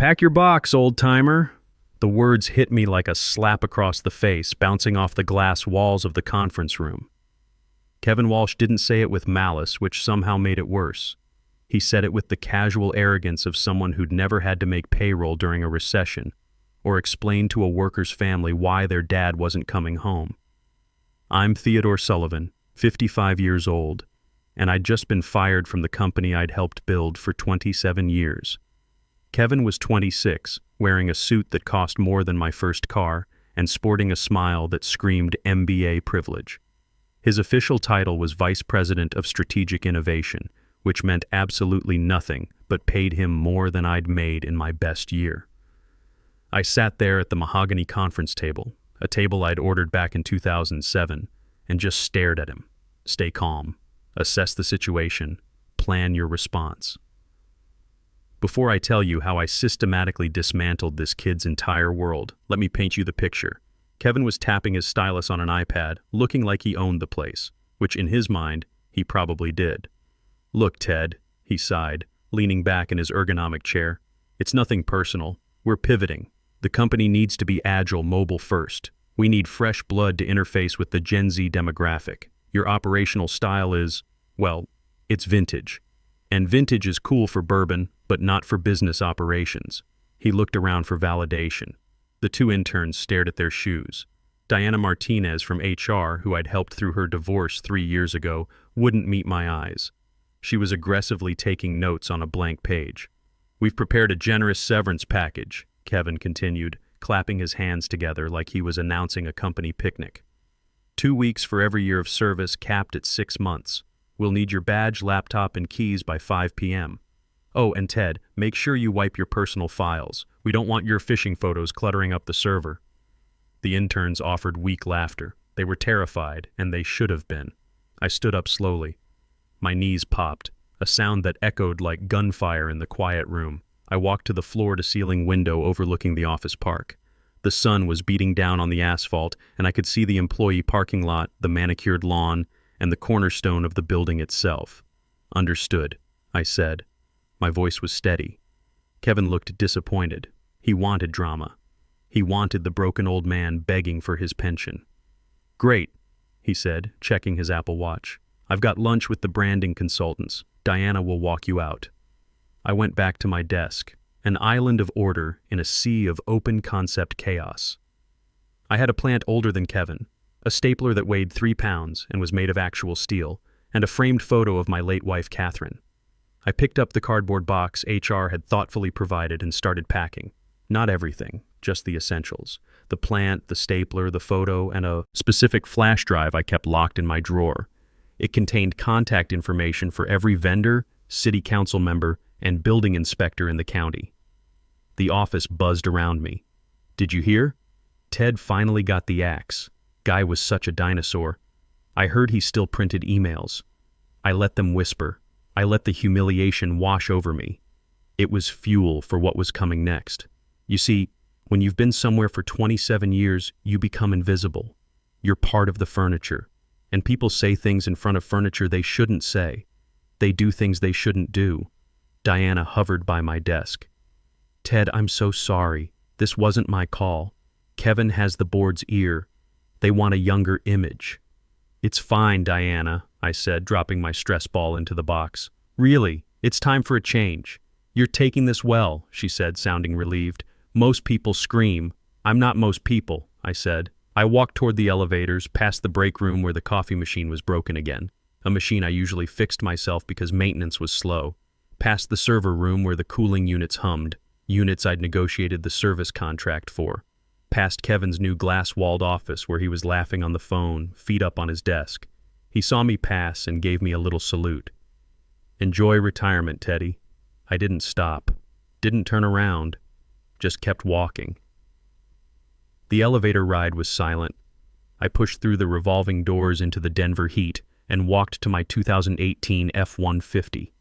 Pack your box, old-timer. The words hit me like a slap across the face, bouncing off the glass walls of the conference room. Kevin Walsh didn't say it with malice, which somehow made it worse. He said it with the casual arrogance of someone who'd never had to make payroll during a recession, or explain to a worker's family why their dad wasn't coming home. I'm Theodore Sullivan, 55 years old, and I'd just been fired from the company I'd helped build for 27 years. Kevin was 26, wearing a suit that cost more than my first car, and sporting a smile that screamed MBA privilege. His official title was Vice President of Strategic Innovation, which meant absolutely nothing, but paid him more than I'd made in my best year. I sat there at the mahogany conference table, a table I'd ordered back in 2007, and just stared at him. Stay calm, assess the situation, plan your response. Before I tell you how I systematically dismantled this kid's entire world, let me paint you the picture. Kevin was tapping his stylus on an iPad, looking like he owned the place, which in his mind, he probably did. "Look, Ted," he sighed, leaning back in his ergonomic chair. "It's nothing personal. We're pivoting. The company needs to be agile, mobile first. We need fresh blood to interface with the Gen Z demographic. Your operational style is, well, it's vintage. And vintage is cool for bourbon, but not for business operations." He looked around for validation. The two interns stared at their shoes. Diana Martinez from HR, who I'd helped through her divorce 3 years ago, wouldn't meet my eyes. She was aggressively taking notes on a blank page. "We've prepared a generous severance package," Kevin continued, clapping his hands together like he was announcing a company picnic. 2 weeks for every year of service, capped at 6 months. We'll need your badge, laptop, and keys by 5 p.m. Oh, and Ted, make sure you wipe your personal files. We don't want your phishing photos cluttering up the server. The interns offered weak laughter. They were terrified, and they should have been. I stood up slowly. My knees popped, a sound that echoed like gunfire in the quiet room. I walked to the floor-to-ceiling window overlooking the office park. The sun was beating down on the asphalt, and I could see the employee parking lot, the manicured lawn, and the cornerstone of the building itself. "Understood," I said. My voice was steady. Kevin looked disappointed. He wanted drama. He wanted the broken old man begging for his pension. "Great," he said, checking his Apple Watch. "I've got lunch with the branding consultants. Diana will walk you out." I went back to my desk, an island of order in a sea of open-concept chaos. I had a plant older than Kevin, a stapler that weighed 3 pounds and was made of actual steel, and a framed photo of my late wife, Catherine. I picked up the cardboard box HR had thoughtfully provided and started packing. Not everything, just the essentials. The plant, the stapler, the photo, and a specific flash drive I kept locked in my drawer. It contained contact information for every vendor, city council member, and building inspector in the county. The office buzzed around me. "Did you hear? Ted finally got the axe. Guy was such a dinosaur. I heard he still printed emails. I let them whisper. I let the humiliation wash over me. It was fuel for what was coming next. You see, when you've been somewhere for 27 years, you become invisible. You're part of the furniture. And people say things in front of furniture they shouldn't say. They do things they shouldn't do." Diana hovered by my desk. "Ted, I'm so sorry. This wasn't my call. Kevin has the board's ear. They want a younger image." "It's fine, Diana," I said, dropping my stress ball into the box. "Really, it's time for a change." "You're taking this well," she said, sounding relieved. "Most people scream. I'm not most people," I said. I walked toward the elevators, past the break room where the coffee machine was broken again, a machine I usually fixed myself because maintenance was slow, past the server room where the cooling units hummed, units I'd negotiated the service contract for, past Kevin's new glass-walled office where he was laughing on the phone, feet up on his desk. He saw me pass and gave me a little salute. "Enjoy retirement, Teddy." I didn't stop, didn't turn around, just kept walking. The elevator ride was silent. I pushed through the revolving doors into the Denver heat and walked to my 2018 F-150.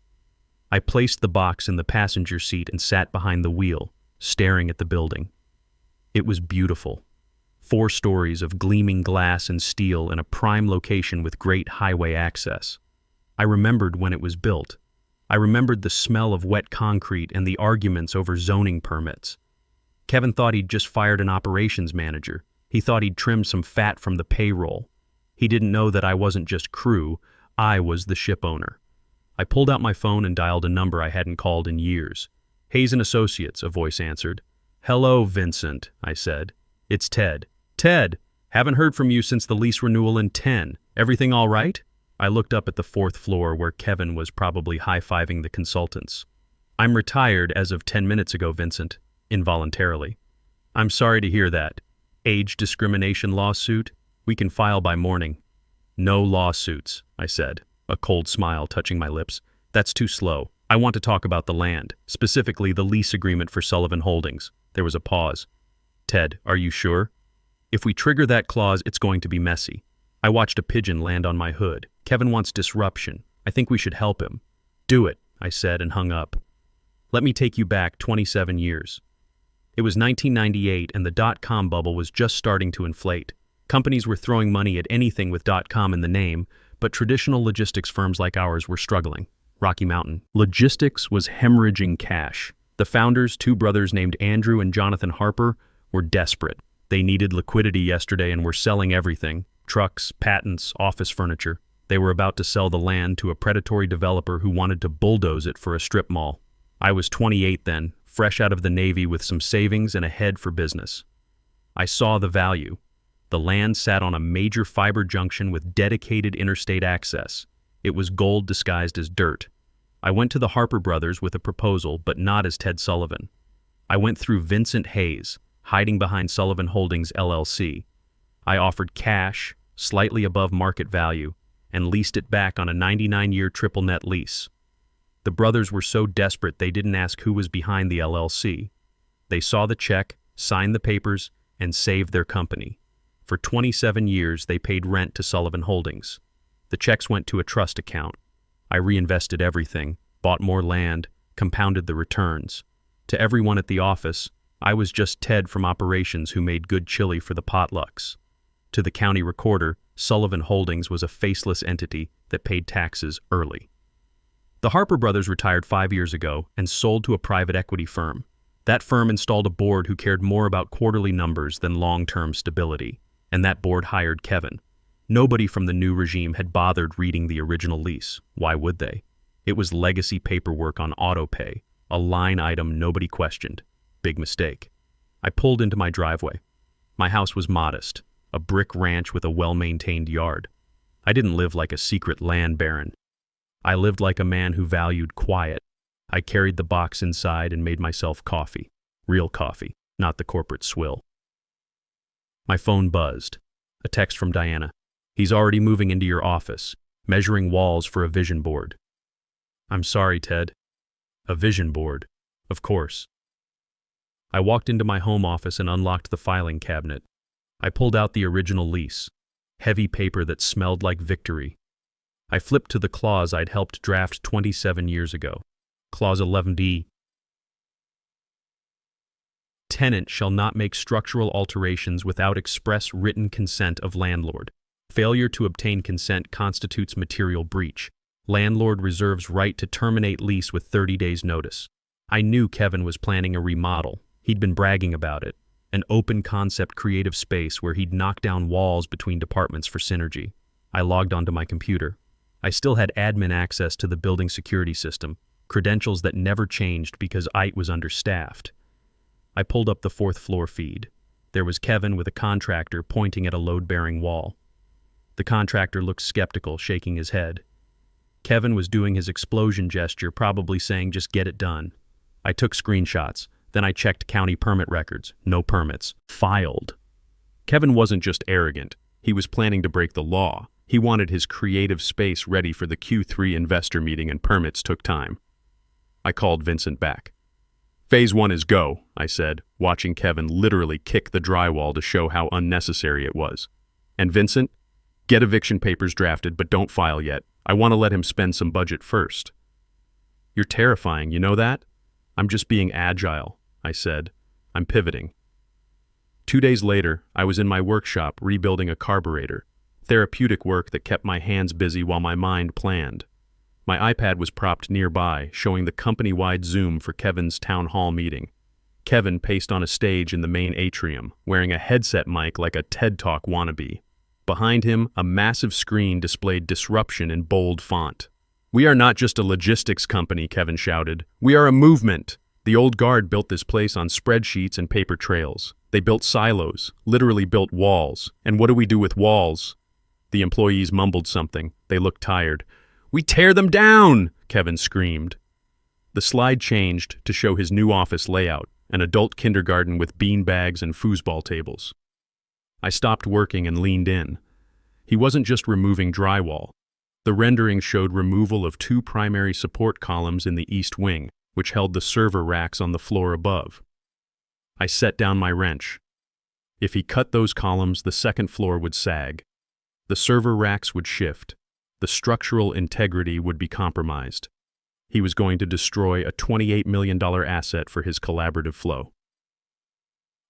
I placed the box in the passenger seat and sat behind the wheel, staring at the building. It was beautiful. 4 stories of gleaming glass and steel in a prime location with great highway access. I remembered when it was built. I remembered the smell of wet concrete and the arguments over zoning permits. Kevin thought he'd just fired an operations manager. He thought he'd trimmed some fat from the payroll. He didn't know that I wasn't just crew, I was the ship owner. I pulled out my phone and dialed a number I hadn't called in years. Hayes & Associates, a voice answered. Hello, Vincent, I said. It's Ted. Ted, haven't heard from you since the lease renewal in 10. Everything all right? I looked up at the 4th floor where Kevin was probably high-fiving the consultants. I'm retired as of 10 minutes ago, Vincent, involuntarily. I'm sorry to hear that. Age discrimination lawsuit? We can file by morning. No lawsuits, I said, a cold smile touching my lips. That's too slow. I want to talk about the land, specifically the lease agreement for Sullivan Holdings. There was a pause. Ted, are you sure? If we trigger that clause, it's going to be messy. I watched a pigeon land on my hood. Kevin wants disruption. I think we should help him. Do it, I said and hung up. Let me take you back 27 years. It was 1998 and the dot-com bubble was just starting to inflate. Companies were throwing money at anything with .com in the name, but traditional logistics firms like ours were struggling. Rocky Mountain. Logistics was hemorrhaging cash. The founders, 2 brothers named Andrew and Jonathan Harper, were desperate. They needed liquidity yesterday and were selling everything. Trucks, patents, office furniture. They were about to sell the land to a predatory developer who wanted to bulldoze it for a strip mall. I was 28 then, fresh out of the Navy with some savings and a head for business. I saw the value. The land sat on a major fiber junction with dedicated interstate access. It was gold disguised as dirt. I went to the Harper brothers with a proposal, but not as Ted Sullivan. I went through Vincent Hayes, hiding behind Sullivan Holdings LLC. I offered cash, slightly above market value, and leased it back on a 99-year triple net lease. The brothers were so desperate they didn't ask who was behind the LLC. They saw the check, signed the papers, and saved their company. For 27 years, they paid rent to Sullivan Holdings. The checks went to a trust account. I reinvested everything, bought more land, compounded the returns. To everyone at the office, I was just Ted from operations who made good chili for the potlucks. To the county recorder, Sullivan Holdings was a faceless entity that paid taxes early. The Harper brothers retired 5 years ago and sold to a private equity firm. That firm installed a board who cared more about quarterly numbers than long-term stability, and that board hired Kevin. Nobody from the new regime had bothered reading the original lease. Why would they? It was legacy paperwork on autopay, a line item nobody questioned. Big mistake. I pulled into my driveway. My house was modest, a brick ranch with a well-maintained yard. I didn't live like a secret land baron. I lived like a man who valued quiet. I carried the box inside and made myself coffee. Real coffee, not the corporate swill. My phone buzzed. A text from Diana. He's already moving into your office, measuring walls for a vision board. I'm sorry, Ted. A vision board, of course. I walked into my home office and unlocked the filing cabinet. I pulled out the original lease, heavy paper that smelled like victory. I flipped to the clause I'd helped draft 27 years ago. Clause 11D. Tenant shall not make structural alterations without express written consent of landlord. Failure to obtain consent constitutes material breach. Landlord reserves right to terminate lease with 30 days notice. I knew Kevin was planning a remodel. He'd been bragging about it. An open concept creative space where he'd knock down walls between departments for synergy. I logged onto my computer. I still had admin access to the building security system, credentials that never changed because IT was understaffed. I pulled up the 4th floor feed. There was Kevin with a contractor pointing at a load-bearing wall. The contractor looked skeptical, shaking his head. Kevin was doing his explosion gesture, probably saying, just get it done. I took screenshots. Then I checked county permit records. No permits. Filed. Kevin wasn't just arrogant. He was planning to break the law. He wanted his creative space ready for the Q3 investor meeting, and permits took time. I called Vincent back. Phase 1 is go, I said, watching Kevin literally kick the drywall to show how unnecessary it was. And Vincent, get eviction papers drafted, but don't file yet. I want to let him spend some budget first. You're terrifying, you know that? I'm just being agile, I said. I'm pivoting. 2 days later, I was in my workshop rebuilding a carburetor, therapeutic work that kept my hands busy while my mind planned. My iPad was propped nearby, showing the company-wide Zoom for Kevin's town hall meeting. Kevin paced on a stage in the main atrium, wearing a headset mic like a TED Talk wannabe. Behind him, a massive screen displayed disruption in bold font. "We are not just a logistics company," Kevin shouted. "We are a movement." The old guard built this place on spreadsheets and paper trails. They built silos, literally built walls. And what do we do with walls? The employees mumbled something. They looked tired. "We tear them down!" Kevin screamed. The slide changed to show his new office layout, an adult kindergarten with beanbags and foosball tables. I stopped working and leaned in. He wasn't just removing drywall. The rendering showed removal of 2 primary support columns in the east wing, which held the server racks on the floor above. I set down my wrench. If he cut those columns, the second floor would sag. The server racks would shift. The structural integrity would be compromised. He was going to destroy a $28 million asset for his collaborative flow.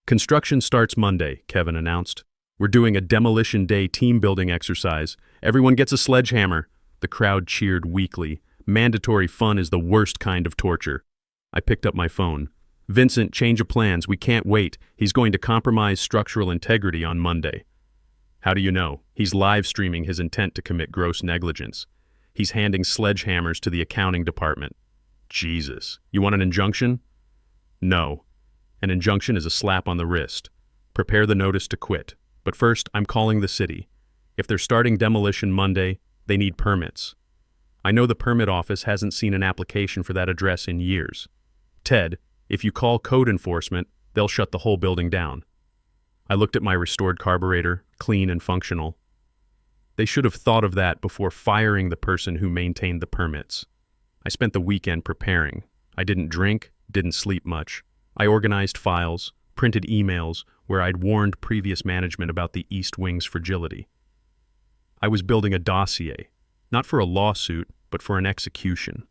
"Construction starts Monday," Kevin announced. "We're doing a demolition day team-building exercise. Everyone gets a sledgehammer." The crowd cheered weakly. Mandatory fun is the worst kind of torture. I picked up my phone. "Vincent, change of plans. We can't wait. He's going to compromise structural integrity on Monday." "How do you know?" "He's live streaming his intent to commit gross negligence. He's handing sledgehammers to the accounting department." "Jesus. You want an injunction?" "No. An injunction is a slap on the wrist. Prepare the notice to quit. But first, I'm calling the city. If they're starting demolition Monday, they need permits. I know the permit office hasn't seen an application for that address in years. Ted, if you call code enforcement, they'll shut the whole building down." I looked at my restored carburetor, clean and functional. They should have thought of that before firing the person who maintained the permits. I spent the weekend preparing. I didn't drink, didn't sleep much. I organized files, printed emails where I'd warned previous management about the East Wing's fragility. I was building a dossier, not for a lawsuit, but for an execution.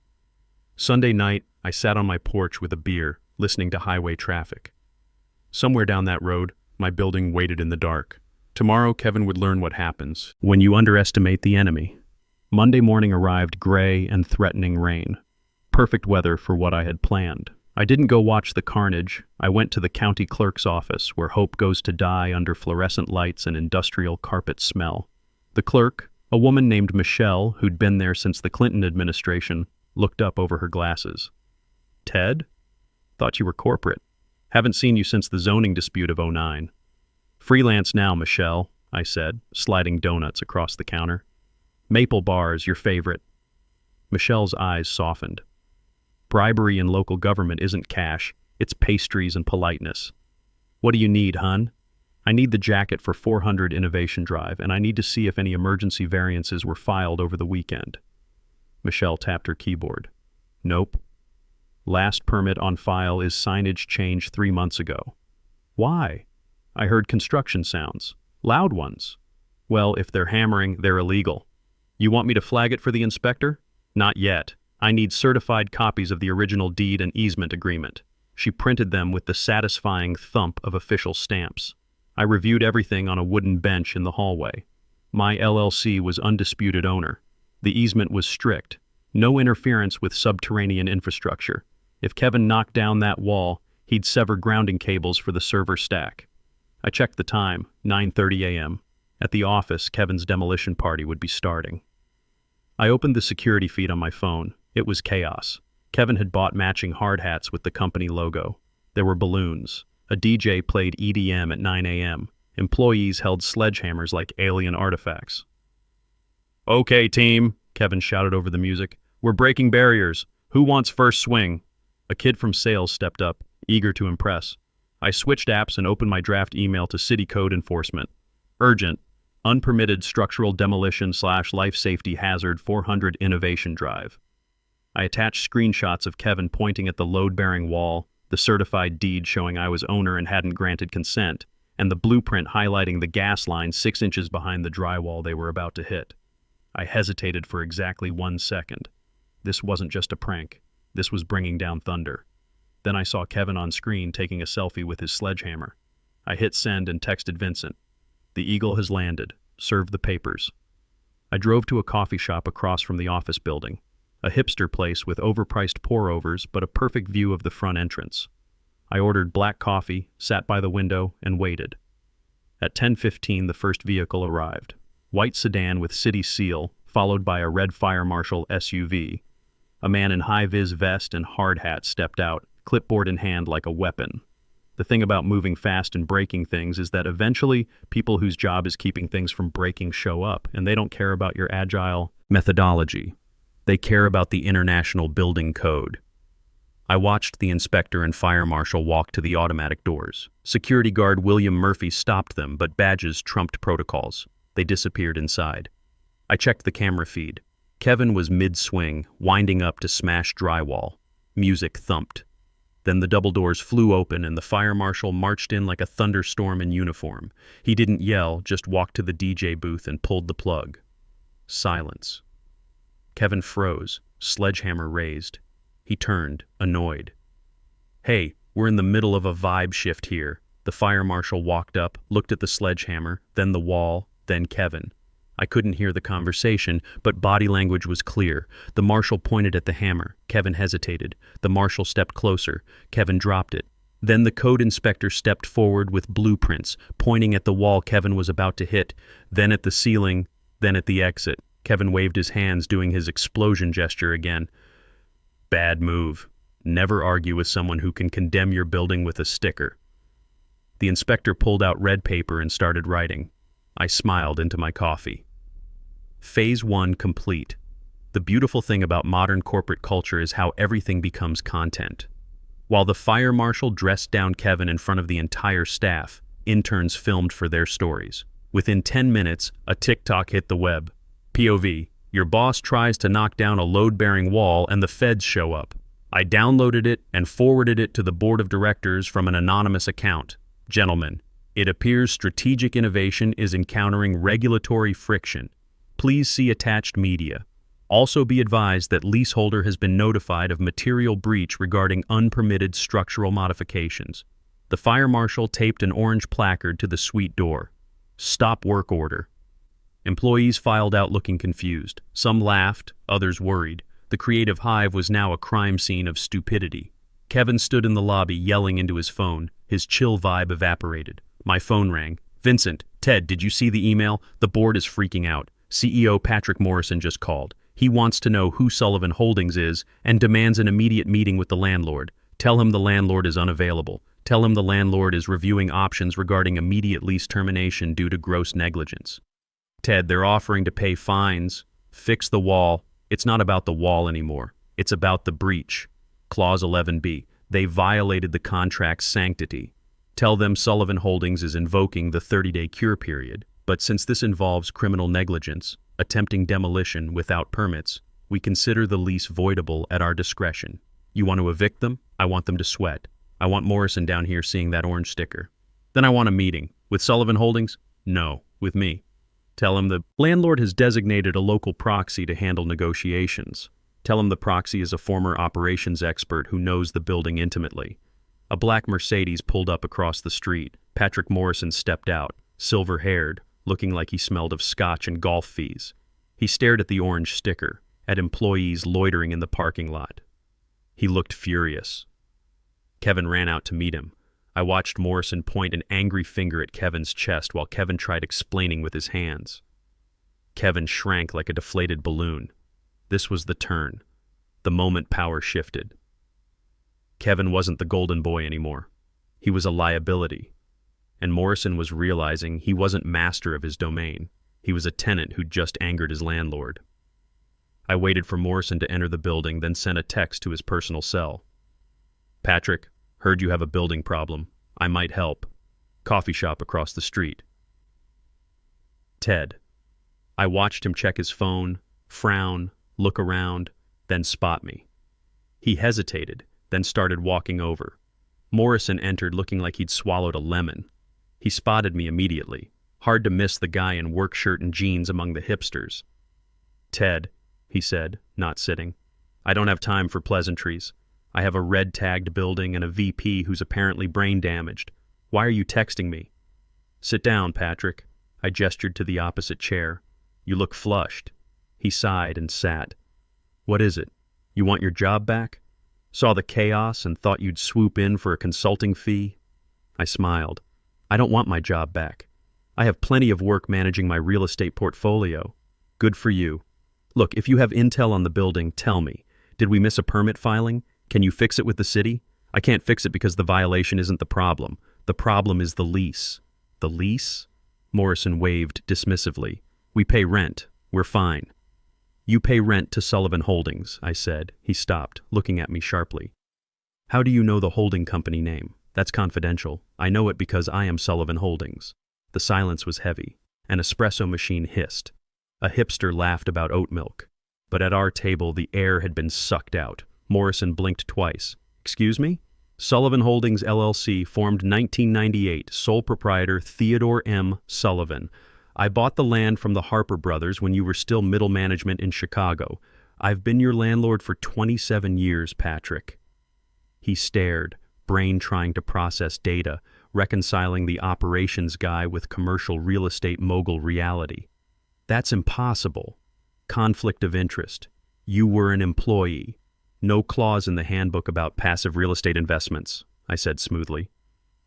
Sunday night, I sat on my porch with a beer, listening to highway traffic. Somewhere down that road, my building waited in the dark. Tomorrow, Kevin would learn what happens when you underestimate the enemy. Monday morning arrived gray and threatening rain. Perfect weather for what I had planned. I didn't go watch the carnage. I went to the county clerk's office, where hope goes to die under fluorescent lights and industrial carpet smell. The clerk, a woman named Michelle, who'd been there since the Clinton administration, looked up over her glasses. "Ted? Thought you were corporate. Haven't seen you since the zoning dispute of '09. "Freelance now, Michelle," I said, sliding donuts across the counter. "Maple bars, your favorite." Michelle's eyes softened. "Bribery in local government isn't cash, it's pastries and politeness." "What do you need, hun?" "I need the jacket for 400 Innovation Drive, and I need to see if any emergency variances were filed over the weekend." Michelle tapped her keyboard. "Nope. Last permit on file is signage changed 3 months ago." "Why?" "I heard construction sounds. Loud ones." "Well, if they're hammering, they're illegal." "You want me to flag it for the inspector?" "Not yet. I need certified copies of the original deed and easement agreement." She printed them with the satisfying thump of official stamps. I reviewed everything on a wooden bench in the hallway. My LLC was undisputed owner. The easement was strict. No interference with subterranean infrastructure. If Kevin knocked down that wall, he'd sever grounding cables for the server stack. I checked the time, 9:30 a.m. At the office, Kevin's demolition party would be starting. I opened the security feed on my phone. It was chaos. Kevin had bought matching hard hats with the company logo. There were balloons. A DJ played EDM at 9 a.m. Employees held sledgehammers like alien artifacts. "Okay, team," Kevin shouted over the music. "We're breaking barriers. Who wants first swing?" A kid from sales stepped up, eager to impress. I switched apps and opened my draft email to City Code Enforcement. Urgent. Unpermitted structural demolition/life safety hazard 400 Innovation Drive. I attached screenshots of Kevin pointing at the load-bearing wall, the certified deed showing I was owner and hadn't granted consent, and the blueprint highlighting the gas line 6 inches behind the drywall they were about to hit. I hesitated for exactly 1 second. This wasn't just a prank. This was bringing down thunder. Then I saw Kevin on screen taking a selfie with his sledgehammer. I hit send and texted Vincent. "The Eagle has landed. Serve the papers." I drove to a coffee shop across from the office building. a hipster place with overpriced pour-overs but a perfect view of the front entrance. I ordered black coffee, sat by the window, and waited. At 10:15, the first vehicle arrived. White sedan with city seal, followed by a red fire marshal SUV. A man in high-vis vest and hard hat stepped out, clipboard in hand like a weapon. The thing about moving fast and breaking things is that eventually people whose job is keeping things from breaking show up, and they don't care about your agile methodology. They care about the International Building Code. I watched the inspector and fire marshal walk to the automatic doors. Security guard William Murphy stopped them, but badges trumped protocols. They disappeared inside. I checked the camera feed. Kevin was mid-swing, winding up to smash drywall. Music thumped. Then the double doors flew open and the fire marshal marched in like a thunderstorm in uniform. He didn't yell, just walked to the DJ booth and pulled the plug. Silence. Kevin froze, sledgehammer raised. He turned, annoyed. "Hey, we're in the middle of a vibe shift here." The fire marshal walked up, looked at the sledgehammer, then the wall, then Kevin. I couldn't hear the conversation, but body language was clear. The marshal pointed at the hammer. Kevin hesitated. The marshal stepped closer. Kevin dropped it. Then the code inspector stepped forward with blueprints, pointing at the wall Kevin was about to hit, then at the ceiling, then at the exit. Kevin waved his hands, doing his explosion gesture again. Bad move. Never argue with someone who can condemn your building with a sticker. The inspector pulled out red paper and started writing. I smiled into my coffee. Phase 1 complete. The beautiful thing about modern corporate culture is how everything becomes content. While the fire marshal dressed down Kevin in front of the entire staff, interns filmed for their stories. Within 10 minutes, a TikTok hit the web. POV. Your boss tries to knock down a load-bearing wall and the feds show up. I downloaded it and forwarded it to the board of directors from an anonymous account. Gentlemen, it appears strategic innovation is encountering regulatory friction. Please see attached media. Also be advised that leaseholder has been notified of material breach regarding unpermitted structural modifications. The fire marshal taped an orange placard to the suite door. Stop work order. Employees filed out looking confused. Some laughed, others worried. The creative hive was now a crime scene of stupidity. Kevin stood in the lobby yelling into his phone. His chill vibe evaporated. My phone rang. "Vincent, Ted, did you see the email? The board is freaking out. CEO Patrick Morrison just called. He wants to know who Sullivan Holdings is and demands an immediate meeting with the landlord. Tell him the landlord is unavailable. Tell him the landlord is reviewing options regarding immediate lease termination due to gross negligence. Ted, they're offering to pay fines, fix the wall. It's not about the wall anymore. It's about the breach. Clause 11B. They violated the contract's sanctity. Tell them Sullivan Holdings is invoking the 30-day cure period. But since this involves criminal negligence, attempting demolition without permits, we consider the lease voidable at our discretion. You want to evict them? I want them to sweat. I want Morrison down here seeing that orange sticker. Then I want a meeting. With Sullivan Holdings? No, with me. Tell him the landlord has designated a local proxy to handle negotiations. Tell him the proxy is a former operations expert who knows the building intimately. A black Mercedes pulled up across the street. Patrick Morrison stepped out, silver-haired, looking like he smelled of scotch and golf fees. He stared at the orange sticker, at employees loitering in the parking lot. He looked furious. Kevin ran out to meet him. I watched Morrison point an angry finger at Kevin's chest while Kevin tried explaining with his hands. Kevin shrank like a deflated balloon. This was the turn. The moment power shifted. Kevin wasn't the golden boy anymore. He was a liability. And Morrison was realizing he wasn't master of his domain. He was a tenant who'd just angered his landlord. I waited for Morrison to enter the building, then sent a text to his personal cell. Patrick, heard you have a building problem. I might help. Coffee shop across the street. Ted. I watched him check his phone, frown, look around, then spot me. He hesitated, then started walking over. Morrison entered looking like he'd swallowed a lemon. He spotted me immediately. Hard to miss the guy in work shirt and jeans among the hipsters. Ted, he said, not sitting. I don't have time for pleasantries. I have a red-tagged building and a VP who's apparently brain-damaged. Why are you texting me? Sit down, Patrick. I gestured to the opposite chair. You look flushed. He sighed and sat. What is it? You want your job back? Saw the chaos and thought you'd swoop in for a consulting fee? I smiled. I don't want my job back. I have plenty of work managing my real estate portfolio. Good for you. Look, if you have intel on the building, tell me. Did we miss a permit filing? Can you fix it with the city? I can't fix it because the violation isn't the problem. The problem is the lease. The lease? Morrison waved dismissively. We pay rent. We're fine. You pay rent to Sullivan Holdings, I said. He stopped, looking at me sharply. How do you know the holding company name? That's confidential. I know it because I am Sullivan Holdings. The silence was heavy. An espresso machine hissed. A hipster laughed about oat milk. But at our table, the air had been sucked out. Morrison blinked twice. Excuse me? Sullivan Holdings, LLC, formed 1998, sole proprietor Theodore M. Sullivan. I bought the land from the Harper brothers when you were still middle management in Chicago. I've been your landlord for 27 years, Patrick. He stared, brain trying to process data, reconciling the operations guy with commercial real estate mogul reality. That's impossible. Conflict of interest. You were an employee. No clause in the handbook about passive real estate investments, I said smoothly.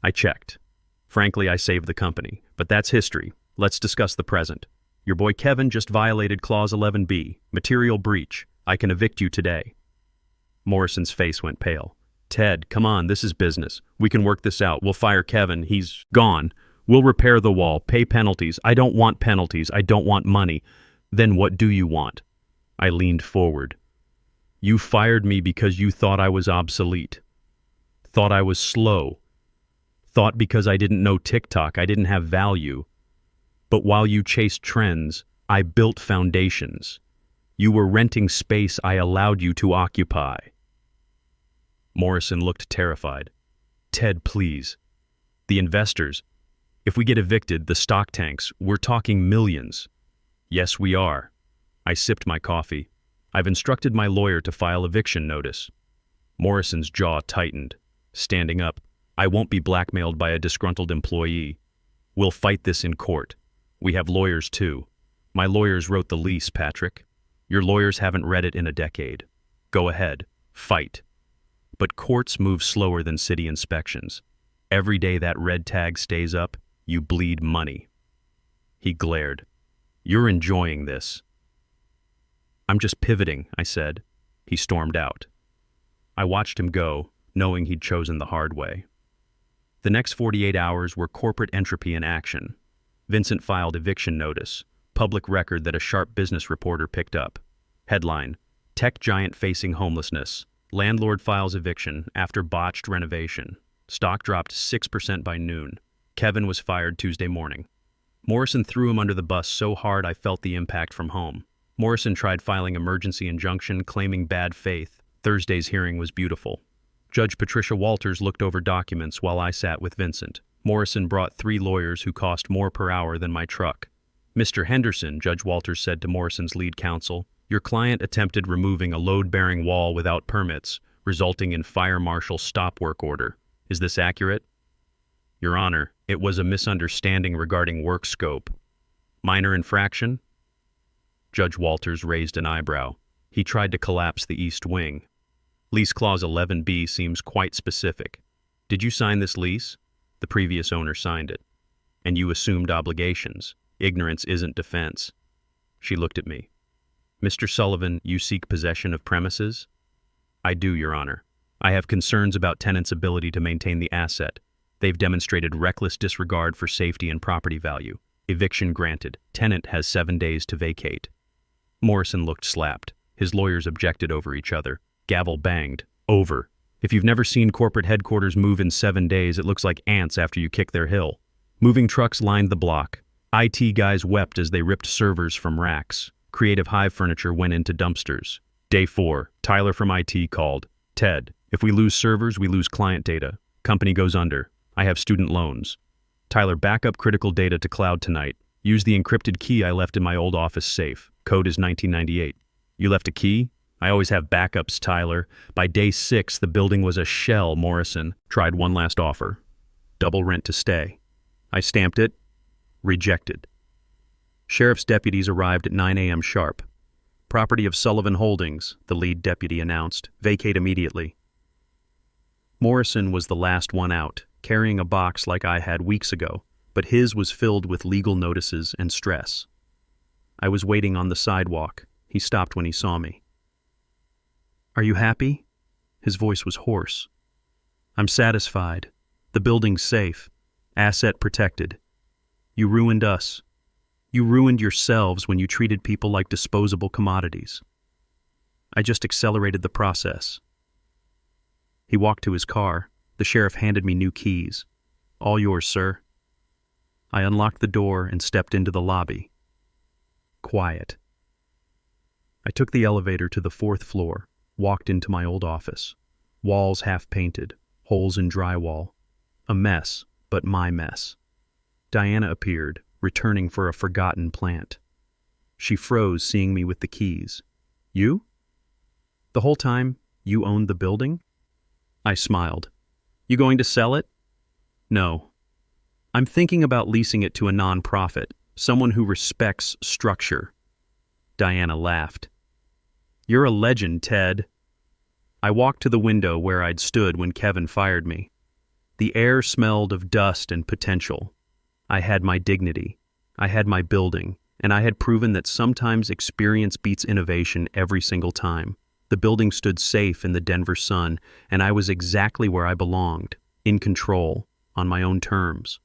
I checked. Frankly, I saved the company, but that's history. Let's discuss the present. Your boy Kevin just violated Clause 11B, material breach. I can evict you today. Morrison's face went pale. Ted, come on, this is business. We can work this out. We'll fire Kevin. He's gone. We'll repair the wall, pay penalties. I don't want penalties. I don't want money. Then what do you want? I leaned forward. You fired me because you thought I was obsolete. Thought I was slow. Thought because I didn't know TikTok, I didn't have value. But while you chased trends, I built foundations. You were renting space I allowed you to occupy. Morrison looked terrified. Ted, please. The investors. If we get evicted, the stock tanks, we're talking millions. Yes, we are. I sipped my coffee. I've instructed my lawyer to file eviction notice. Morrison's jaw tightened. Standing up, I won't be blackmailed by a disgruntled employee. We'll fight this in court. We have lawyers too. My lawyers wrote the lease, Patrick. Your lawyers haven't read it in a decade. Go ahead. Fight. But courts move slower than city inspections. Every day that red tag stays up, you bleed money. He glared. You're enjoying this. I'm just pivoting, I said. He stormed out. I watched him go, knowing he'd chosen the hard way. The next 48 hours were corporate entropy in action. Vincent filed eviction notice, public record that a sharp business reporter picked up. Headline, Tech giant facing homelessness. Landlord files eviction after botched renovation. Stock dropped 6% by noon. Kevin was fired Tuesday morning. Morrison threw him under the bus so hard I felt the impact from home. Morrison tried filing emergency injunction, claiming bad faith. Thursday's hearing was beautiful. Judge Patricia Walters looked over documents while I sat with Vincent. Morrison brought 3 lawyers who cost more per hour than my truck. Mr. Henderson, Judge Walters said to Morrison's lead counsel, your client attempted removing a load-bearing wall without permits, resulting in fire marshal stop work order. Is this accurate? Your Honor, it was a misunderstanding regarding work scope. Minor infraction? Judge Walters raised an eyebrow. He tried to collapse the east wing. Lease Clause 11B seems quite specific. Did you sign this lease? The previous owner signed it. And you assumed obligations. Ignorance isn't defense. She looked at me. Mr. Sullivan, you seek possession of premises? I do, Your Honor. I have concerns about tenants' ability to maintain the asset. They've demonstrated reckless disregard for safety and property value. Eviction granted. Tenant has 7 days to vacate. Morrison looked slapped. His lawyers objected over each other. Gavel banged. Over. If you've never seen corporate headquarters move in 7 days, it looks like ants after you kick their hill. Moving trucks lined the block. IT guys wept as they ripped servers from racks. Creative Hive furniture went into dumpsters. Day 4. Tyler from IT called. Ted, if we lose servers, we lose client data. Company goes under. I have student loans. Tyler, back up critical data to cloud tonight. Use the encrypted key I left in my old office safe. Code is 1998. You left a key? I always have backups, Tyler. By day 6, the building was a shell. Morrison tried one last offer. Double rent to stay. I stamped it. Rejected. Sheriff's deputies arrived at 9 a.m. sharp. Property of Sullivan Holdings, the lead deputy announced. Vacate immediately. Morrison was the last one out, carrying a box like I had weeks ago, but his was filled with legal notices and stress. I was waiting on the sidewalk. He stopped when he saw me. "Are you happy?" His voice was hoarse. "I'm satisfied. The building's safe. Asset protected. You ruined us. You ruined yourselves when you treated people like disposable commodities. I just accelerated the process." He walked to his car. The sheriff handed me new keys. "All yours, sir." I unlocked the door and stepped into the lobby. Quiet. I took the elevator to the 4th floor, walked into my old office. Walls half-painted, holes in drywall. A mess, but my mess. Diana appeared, returning for a forgotten plant. She froze, seeing me with the keys. "You? The whole time, you owned the building?" I smiled. "You going to sell it?" "No. I'm thinking about leasing it to a non-profit, someone who respects structure." Diana laughed. "You're a legend, Ted." I walked to the window where I'd stood when Kevin fired me. The air smelled of dust and potential. I had my dignity. I had my building, and I had proven that sometimes experience beats innovation every single time. The building stood safe in the Denver sun, and I was exactly where I belonged, in control, on my own terms.